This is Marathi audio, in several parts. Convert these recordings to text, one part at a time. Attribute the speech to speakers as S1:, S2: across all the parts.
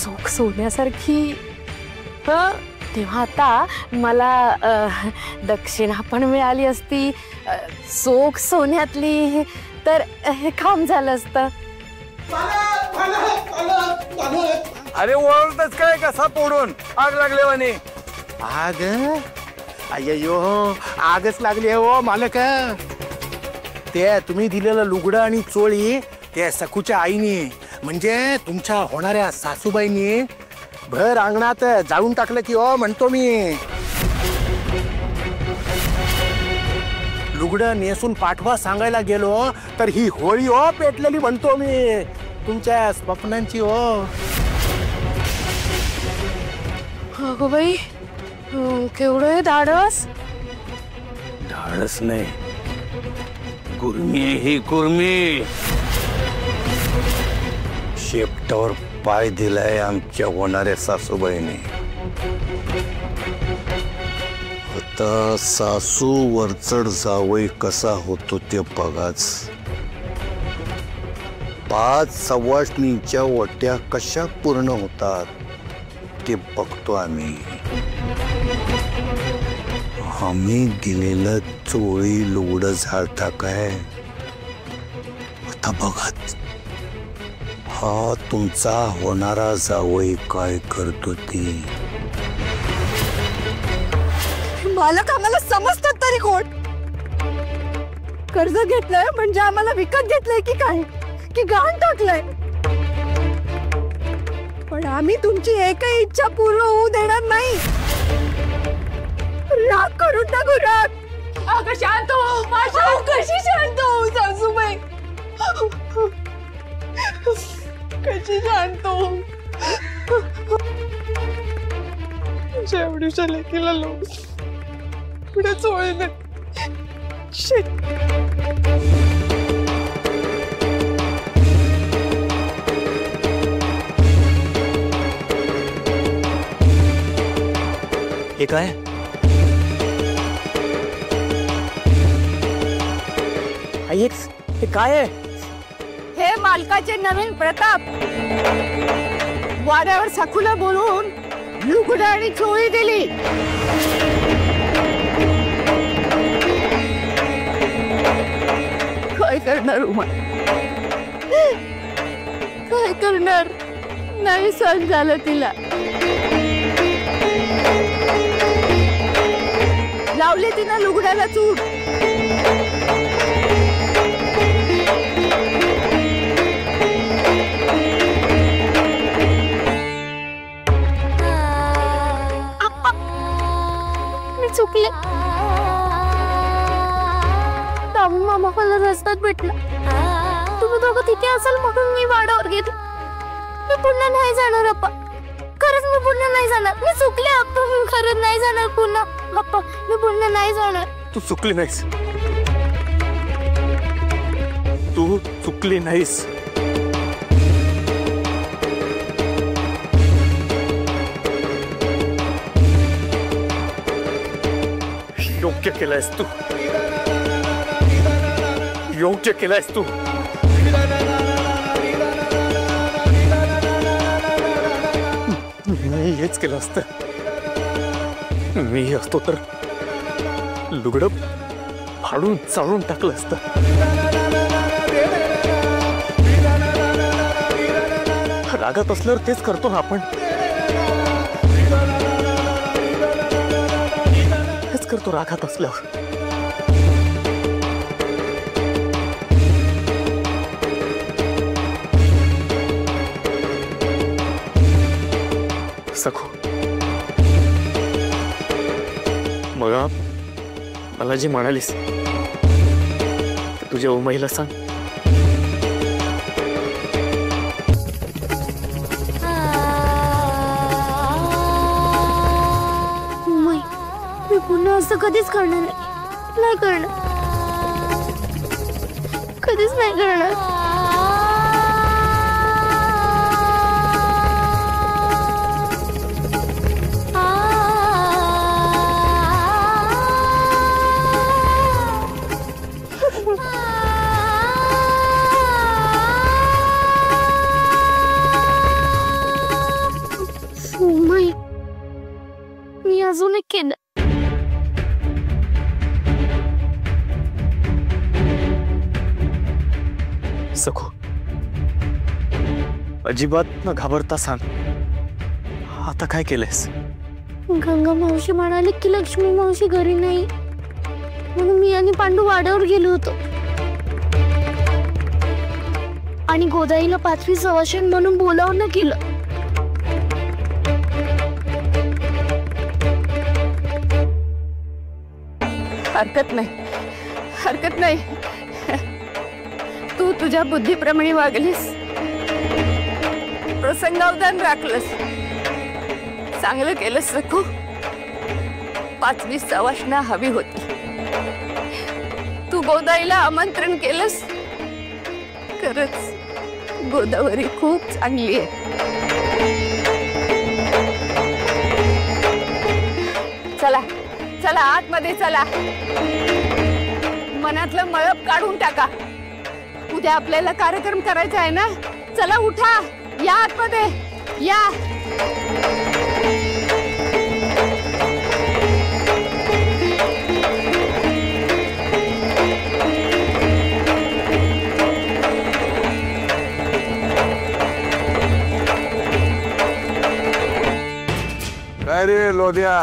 S1: चोख सोन्यासारखी. तेव्हा आता मला दक्षिणा पण मिळाली असती, चोख सोन्यातली, तर काम झालं असतं.
S2: अरे ओळखतच काय कसा पोडून आग लागल्यावानी.
S3: आग? अय्यो, आगच लागली आहे हो मालक. ते तुम्ही दिलेलं लुगडं आणि चोळी त्या सखूच्या आईनी म्हणजे तुमच्या होणाऱ्या सासूबाईंनी भर अंगणात जाळून टाकलं की ओ म्हणतो मी. लुगडं नेसून पाठवा सांगायला गेलो तर ही होळी ओ पेटलेली म्हणतो मी तुमच्या स्वप्नांची ओ.
S1: अगो बाई, केवढं धाडस.
S2: धाडस नाही, कुर्मी ही कुर्मी. शेपटावर पाय दिलाय आमच्या होणाऱ्या सासूबाईने. आता सासू वरचढ जावई कसा होतो ते बघाच. 5 सवाष्णींच्या वट्या कशा पूर्ण होतात ते बघतो आम्ही. आम्ही दिलेलं चोळी लुगडं झाडता काय आता बघाच. हा तुमचा होणारा जावई काय करतो ते.
S1: मालक, आम्हाला समजतात तरी कोण? कर्ज घेतलंय म्हणजे आम्हाला विकत घेतलंय की काय, की गहाण टाकलंय? पण आम्ही तुमची एकही इच्छा पूर्ण होऊ देणार नाही. राग करून टाकू, राग. अगं शांत हो, कशी शांत हो सासूबाई, कशी शांत हो. जेवढीच्या लेकीला लोक पुढे चोळीने.
S2: हे काय? हे काय आहे?
S1: हे मालकाचे नवीन प्रताप. वाड्यावर सखूला बोलून लुगडं आणि चोळी दिली. काय करणार उमा, काय करणार? नाही सहन झालं तिला. लावली तिनं लुगड्याला चूट. मी चुकले. मामा मला रस्त्यात भेटला. तुम्ही दोघं तिथे असाल म्हणून मी वाड्यावर गेले. मी पुन्हा नाही जाणार अप्पा, खरंच मी पुन्हा नाही जाणार. मी चुकले अप्पा, मी खरंच नाही जाणार पुन्हा. अप्पा, मी पुन्हा नाही जाणार.
S3: तू चुकली नाहीस, तू चुकली नाहीस. योग्य केलंयस तू, योग्य केलंयस तू. मी हेच केलं असतं. मी असतो तर लुगडं फाडून चाळून टाकलं असतं. रागात असल्यावर तेच करतो ना आपण. हेच करतो रागात असल्यावर. सखू, मग मला जी म्हणालीस तुझ्या उमाईला सांग.
S1: उमाई, मी पुन्हा असं कधीच करणार नाही करणार, कधीच नाही करणार. अजून एक केलं.
S4: सखू, अजिबात न घाबरता सांग, आता काय केलंयस?
S1: गंगा मावशी म्हणाली की लक्ष्मी मावशी घरी नाही, म्हणून मी आणि पांडू वाड्यावर गेलो होतो आणि गोदाईला 5वी सवाशण म्हणून बोलावणं केलं.
S5: हरकत नाही, हरकत नाही. तू तुझ्या बुद्धीप्रमाणे वागलीस, प्रसंगावधान राखलंस, चांगलं केलंस सखू. 5वी सवाष्णा हवी होती, तू गोदाईला आमंत्रण केलंस. खरंच गोदावरी खूप चांगली आहे. चला चला आतमध्ये चला, मनातलं मळप काढून टाका. उद्या आपल्याला कार्यक्रम करायचा आहे ना. चला उठा, या आतमध्ये या.
S2: काय रे लोध्या,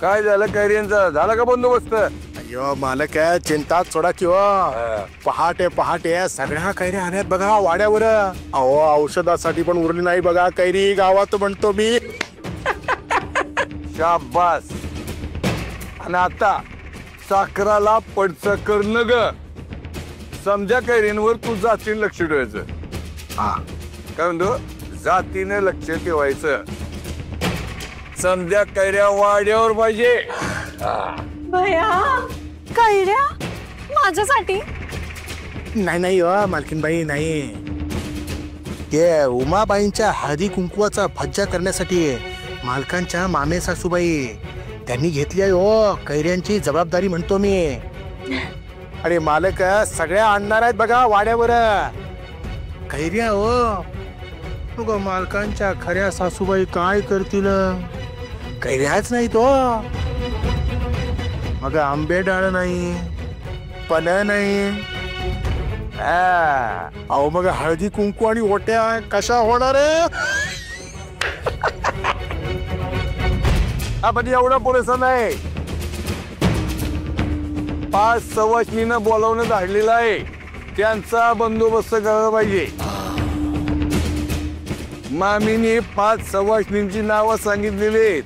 S2: काय झालं? कैऱ्यांचा झाला का बंदोबस्त?
S3: अयो मालक, चिंता सोडा किंवा पहाटे पहाटे सगळ्या कैऱ्या आल्यात बघा वाड्यावर. अहो, औषधासाठी पण उरली नाही बघा कैरी गावात, म्हणतो मी.
S2: शाबास. आणि आता साखराला पडचं करणं ग. समजा कैरींवर तू जातीने लक्ष ठेवायचं.
S3: हा,
S2: काय म्हणतो? जातीने लक्ष ठेवायचं. समजा कैऱ्या वाड्यावर पाहिजे.
S5: भया, कैऱ्या माझ्यासाठी?
S3: नाही नाही मालकीनबाई, नाही. ते उमाबाईंच्या हळदी कुंकवाचा भज्जा करण्यासाठी मालकांच्या मामे सासूबाई त्यांनी घेतली आहे हो कैऱ्यांची जबाबदारी, म्हणतो मी. अरे मालक, सगळ्या आणणार आहेत बघा वाड्यावर कैऱ्या. हो मालकांच्या खऱ्या सासूबाई काय करतील? कैऱ्याच नाही तो, मग आंबे डाळ नाही, पण नाही. अहो मग हळदी कुंकू आणि ओट्या कशा होणार?
S2: आपण एवढा पुरेसा नाही. 5 सवाष्णीनं बोलावणं धाडलेलं आहे, त्यांचा बंदोबस्त करायला पाहिजे. मामीने 5 सवाष्णींची नावं सांगितलेली आहेत.